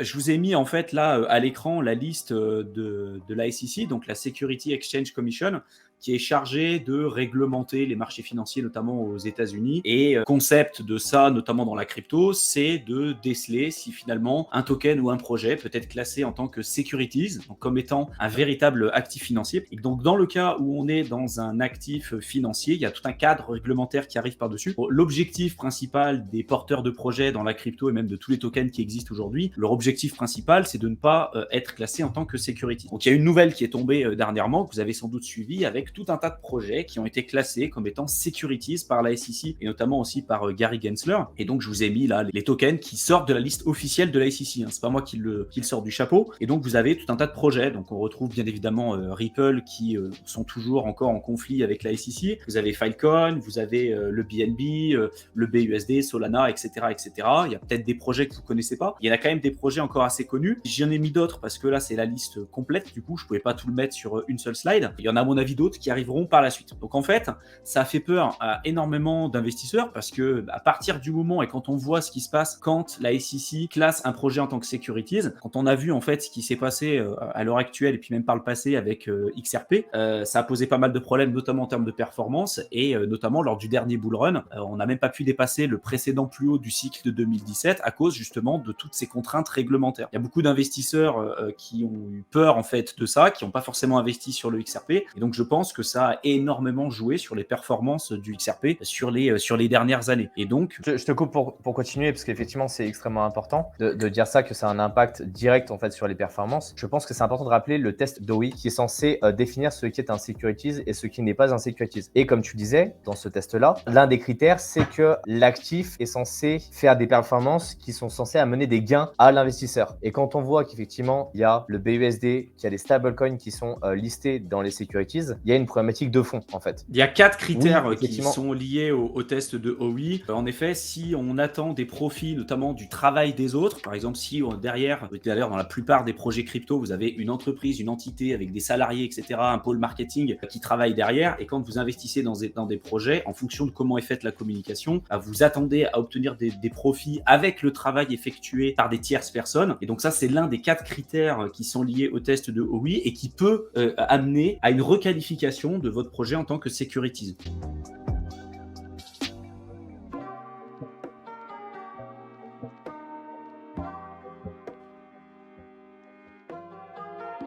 Je vous ai mis en fait là, à l'écran la liste, de la SEC, donc la Security Exchange Commission, qui est chargée de réglementer les marchés financiers, notamment aux États-Unis. Et concept de ça, notamment dans la crypto, c'est de déceler si finalement un token ou un projet peut être classé en tant que securities, donc comme étant un véritable actif financier. Et donc dans le cas où on est dans un actif financier, il y a tout un cadre réglementaire qui arrive par-dessus. Bon, l'objectif principal des porteurs de projets dans la crypto et même de tous les tokens qui existent aujourd'hui, leur objectif principal, c'est de ne pas être classé en tant que security. Donc il y a une nouvelle qui est tombée dernièrement, que vous avez sans doute suivi, avec tout un tas de projets qui ont été classés comme étant securities par la SEC et notamment aussi par Gary Gensler. Et donc je vous ai mis là les tokens qui sortent de la liste officielle de la SEC. C'est pas moi qui le sort du chapeau. Et donc vous avez tout un tas de projets. Donc on retrouve bien évidemment Ripple qui sont toujours encore en conflit avec la SEC. Vous avez Filecoin, vous avez le BNB, le BUSD, Solana, etc., etc. Il y a peut-être des projets que vous connaissez pas. Il y en a quand même des projets encore assez connus. J'en ai mis d'autres parce que là c'est la liste complète. Du coup je pouvais pas tout le mettre sur une seule slide. Il y en a à mon avis d'autres qui arriveront par la suite. Donc en fait, ça fait peur à énormément d'investisseurs parce que à partir du moment et quand on voit ce qui se passe quand la SEC classe un projet en tant que securities, quand on a vu en fait ce qui s'est passé à l'heure actuelle et puis même par le passé avec XRP, ça a posé pas mal de problèmes, notamment en termes de performance et notamment lors du dernier bull run, on n'a même pas pu dépasser le précédent plus haut du cycle de 2017 à cause justement de toutes ces contraintes réglementaires. Il y a beaucoup d'investisseurs qui ont eu peur en fait de ça, qui n'ont pas forcément investi sur le XRP et donc je pense que ça a énormément joué sur les performances du XRP sur les dernières années. Et donc, je te coupe pour continuer parce qu'effectivement c'est extrêmement important de dire ça, que ça a un impact direct en fait sur les performances. Je pense que c'est important de rappeler le test Dewey qui est censé définir ce qui est un securities et ce qui n'est pas un securities. Et comme tu disais dans ce test-là, l'un des critères c'est que l'actif est censé faire des performances qui sont censées amener des gains à l'investisseur. Et quand on voit qu'effectivement il y a le BUSD, qu'il y a des stablecoins qui sont listés dans les securities, il y a une problématique de fond en fait. Il y a 4 critères Oui, qui sont liés au test de Howey. En effet, si on attend des profits, notamment du travail des autres, par exemple, si derrière, d'ailleurs dans la plupart des projets crypto, vous avez une entreprise, une entité avec des salariés, etc., un pôle marketing qui travaille derrière, et quand vous investissez dans des projets, en fonction de comment est faite la communication, vous attendez à obtenir des profits avec le travail effectué par des tierces personnes. Et donc ça, c'est l'un des 4 critères qui sont liés au test de Howey et qui peut amener à une requalification de votre projet en tant que securities.